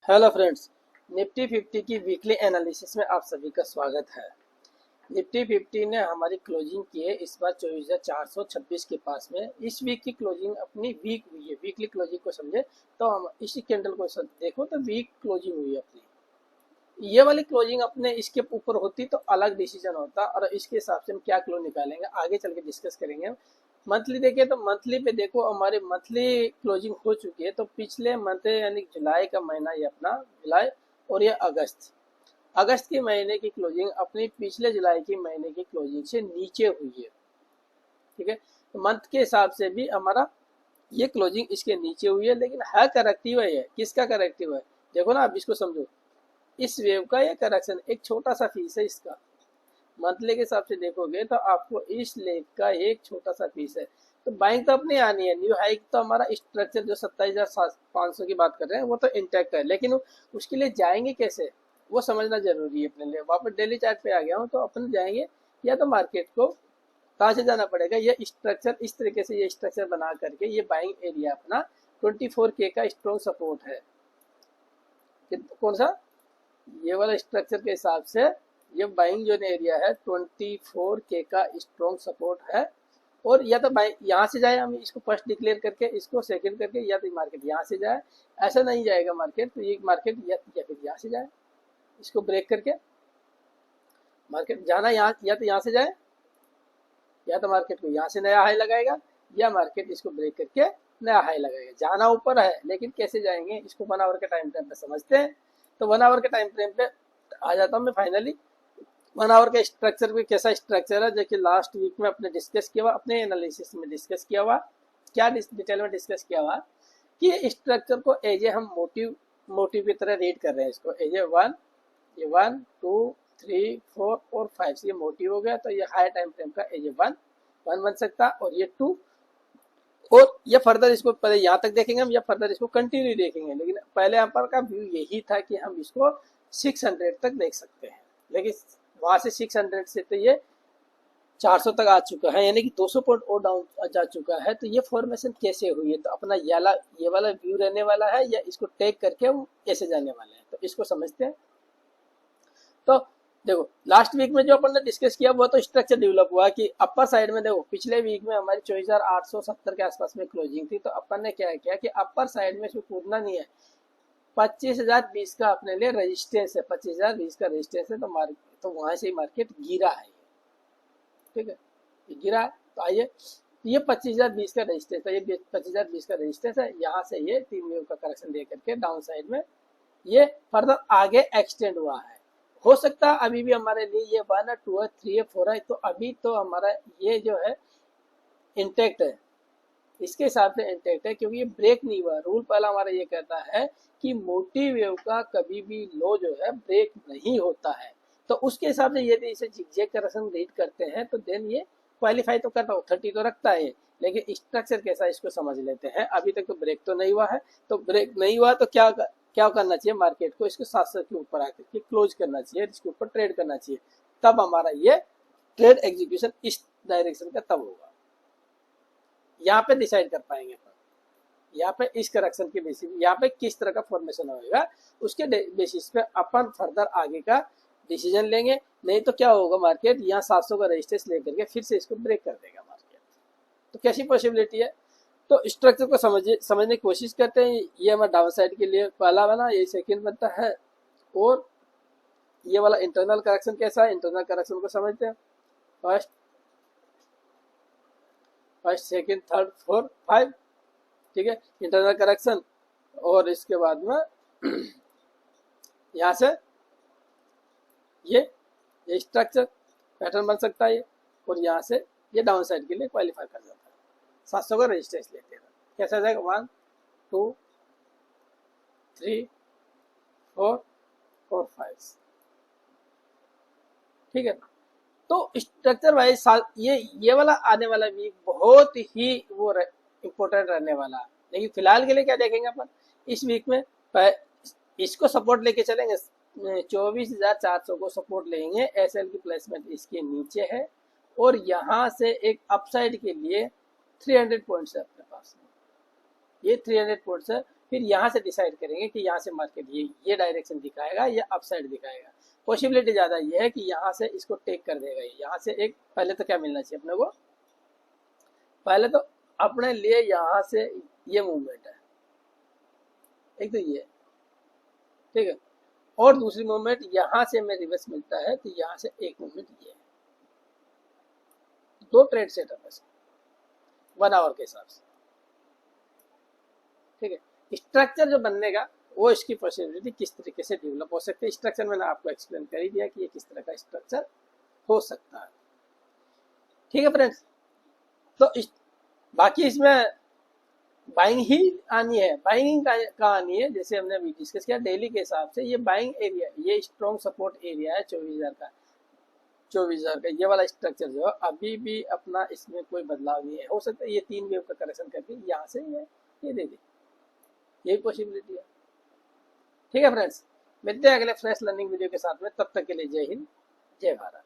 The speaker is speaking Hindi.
हेलो फ्रेंड्स, निफ्टी 50 की वीकली एनालिसिस में आप सभी का स्वागत है। निफ्टी 50 ने हमारी क्लोजिंग की है इस बार 24,426 के पास में। इस वीक की क्लोजिंग अपनी वीक हुई है। वीकली क्लोजिंग को समझे तो हम इसी कैंडल को देखो तो वीक क्लोजिंग हुई है अपनी। ये वाली क्लोजिंग अपने इसके ऊपर होती तो अलग डिसीजन होता और इसके हिसाब से हम क्या क्लोज निकालेंगे आगे चल के डिस्कस करेंगे। मंथली देखें तो मंथली पे देखो हमारी मंथली क्लोजिंग हो चुकी है। तो पिछले मंथ यानी जुलाई का महीना ये अपना जुलाई और ये अगस्त के महीने की क्लोजिंग अपनी पिछले जुलाई के महीने की क्लोजिंग से नीचे हुई है। ठीक है, तो मंथ के हिसाब से भी हमारा ये क्लोजिंग इसके नीचे हुई है, लेकिन है करेक्टिव है। किसका करेक्टिव है देखो ना, आप इसको समझो। इस वेव का ये करेक्शन एक छोटा सा पीस है। इसका मंथली के हिसाब से देखोगे तो आपको इस लेग का एक छोटा सा पीस है। तो बाइंग तो अपनी आनी है। न्यू हाइक तो हमारा स्ट्रक्चर जो 27,500 की बात कर रहे हैं वो तो इंटैक्ट है, लेकिन उसके लिए जाएंगे कैसे वो समझना जरूरी है अपने लिए। वापस डेली चार्ट पे आ गया हूँ तो अपन जाएंगे या तो मार्केट को कहाँ से जाना पड़ेगा। ये स्ट्रक्चर इस तरीके से ये स्ट्रक्चर बना करके ये बाइंग एरिया अपना 24K का स्ट्रॉन्ग सपोर्ट है। कौन सा, ये वाला स्ट्रक्चर के हिसाब से ये बाइंग जो एरिया है 24K का स्ट्रॉन्ग सपोर्ट है। और या तो बाइंग यहाँ से जाए, हम इसको फर्स्ट डिक्लेयर करके इसको सेकंड करके, या तो मार्केट यहाँ से जाए। ऐसा नहीं जाएगा मार्केट, तो ये मार्केट या फिर यहाँ से जाए, इसको ब्रेक करके मार्केट जाना यहाँ, या तो यहाँ से जाए या तो मार्केट को यहाँ से नया हाई लगाएगा, या मार्केट इसको ब्रेक करके नया हाई लगाएगा। जाना ऊपर है, लेकिन कैसे जाएंगे इसको 1 आवर के टाइम फ्रेम पे समझते हैं। तो 1 आवर के टाइम फ्रेम पे आ जाता हूँ मैं फाइनली। 1 आवर का स्ट्रक्चर भी कैसा स्ट्रक्चर है जो कि लास्ट वीक में अपने डिस्कस किया हुआ, अपने एनालिसिस में डिस्कस किया हुआ। क्या डिटेल में डिस्कस किया हुआ कि स्ट्रक्चर को एज ए हम मोटिव की तरह रीड कर रहे हैं। इसको एज ए 1, ये 1 2 3 4 और 5 ये मोटिव हो गया। तो ये हाई टाइम फ्रेम का एज ए 1 बन सकता, और ये 2, और ये फर्दर इसको पहले यहाँ तक देखेंगे हम, या फर्दर इसको कंटिन्यू देखेंगे। लेकिन पहले यहाँ पर का व्यू यही था कि हम इसको 600 तक देख सकते हैं, लेकिन वहां से 600 से तो ये 400 तक आ चुका है, यानी कि 200 पॉइंट और डाउन जा चुका है। तो ये फॉर्मेशन कैसे हुई है, तो अपना ये वाला व्यू रहने वाला है, या इसको टेक करके हम ऐसे जाने वाले हैं, तो इसको समझते हैं। तो देखो लास्ट वीक में जो अपन ने डिस्कस किया वो तो स्ट्रक्चर डेवलप हुआ कि अपर साइड में देखो पिछले वीक में हमारी 24,870 के आसपास में क्लोजिंग थी। तो अपन ने क्या किया कि अपर साइड में इसको कूदना नहीं है। 25,020 का अपने लिए रेजिस्टेंस है, 25,020 का रेजिस्टेंस है। तो वहां से ही मार्केट गिरा है। ठीक है, ये गिरा है। तो आइए, ये 25,020 का रेजिस्टेंस है, ये 25,020 का रेजिस्टेंस है। यहाँ से ये 3 वेव का करेक्शन दे करके डाउन साइड में ये फर्दर आगे एक्सटेंड हुआ है। हो सकता है अभी भी हमारे लिए ये 1 है, 2 है, 3 है, 4 है। तो अभी तो हमारा ये जो है इंटैक्ट है, इसके हिसाब से इंटैक्ट है, क्योंकि ये ब्रेक नहीं हुआ। रूल पहला हमारा ये कहता है कि मोटी वेव का कभी भी लो जो है ब्रेक नहीं होता है। तो उसके हिसाब से यदि इसे जिगजैग करेक्शन रीड करते हैं तो देन ये क्वालिफाई तो करता, 30 तो रखता है। लेकिन स्ट्रक्चर कैसा इसको समझ लेते हैं। अभी तक तो ब्रेक तो नहीं हुआ है। तो ब्रेक नहीं हुआ तो क्या करना चाहिए, मार्केट को इसको 700 के ऊपर आकर के क्लोज करना चाहिए, इसके ऊपर ट्रेड करना चाहिए। तब हमारा ये ट्रेड एग्जीक्यूशन इस डायरेक्शन का तब होगा। यहाँ पे डिसाइड कर पाएंगे अपन, यहाँ पे इस करेक्शन के बेसिस, यहाँ पे किस तरह का फॉर्मेशन होगा उसके बेसिस पे अपन फर्दर आगे का डिसीजन लेंगे। नहीं तो क्या होगा, मार्केट यहाँ 700 का रेजिस्टेंस लेकर के फिर से इसको ब्रेक कर देगा मार्केट। तो कैसी पॉसिबिलिटी है, तो स्ट्रक्चर को समझने की कोशिश करते हैं। ये हमारा डाउन साइड के लिए पहला बना, ये सेकंड बनता है। और ये वाला इंटरनल करेक्शन कैसा है, इंटरनल करेक्शन को समझते हैं। First, second, third, fourth, 5। ठीक है, इंटरनल करेक्शन। और इसके बाद में यहाँ से ये स्ट्रक्चर पैटर्न बन सकता है। और यहाँ से ये डाउन साइड के लिए क्वालिफाई कर जाता है। 700 का रेजिस्टेंस लेते हैं, कैसा जाएगा 1 2 3 4 और 5। ठीक है, तो स्ट्रक्चर वाइज ये वाला आने वाला वीक बहुत ही वो इम्पोर्टेंट रहने वाला। लेकिन फिलहाल के लिए क्या देखेंगे अपन, इस वीक में इसको सपोर्ट लेके चलेंगे। 24,400 को सपोर्ट लेंगे। एसएल की प्लेसमेंट इसके नीचे है, और यहाँ से एक अपसाइड के लिए 300 पॉइंट्स है अपने पास में। ये 300 पॉइंट्स है। फिर यहाँ से डिसाइड करेंगे कि यहाँ से मार्केट ये डायरेक्शन दिखाएगा या अपसाइड दिखाएगा। पॉसिबिलिटी ज़्यादा ये है कि यहाँ से इसको टेक कर देगा। यहाँ से एक पहले तो क्या मिलना चाहिए अपने को, पहले तो अपने लिए यहाँ से ये मूवमेंट है, एक तो ये, ठीक है, और दूसरी मूवमेंट यहाँ से हमें रिवर्स मिलता है तो यहाँ से एक मूवमेंट ये है। दो ट्रेड सेटअप है 1 आवर के हिसाब से, ठीक है। स्ट्रक्चर जो बनने का वो इसकी पॉसिबिलिटी किस तरीके से डेवलप हो सकती है, स्ट्रक्चर मैंने आपको एक्सप्लेन कर ही दिया कि ये किस तरह का स्ट्रक्चर हो सकता है, ठीक है फ्रेंड्स। तो बाकी इसमें बाइंग ही आनी है, बाइंग का आनी है, जैसे हमने अभी डिस्कस किया डेली के हिसाब से। ये बाइंग एरिया, ये स्ट्रॉन्ग सपोर्ट एरिया है 24,000 का, 24,000 का ये वाला स्ट्रक्चर जो है अभी भी अपना, इसमें कोई बदलाव नहीं है। हो सकता है ये 3 वेव का करेक्शन करके यहाँ से ये दे दे, यही पॉसिबिलिटी है, ठीक है फ्रेंड्स। मिलते हैं अगले फ्रेश लर्निंग वीडियो के साथ में, तब तक के लिए जय हिंद, जय भारत।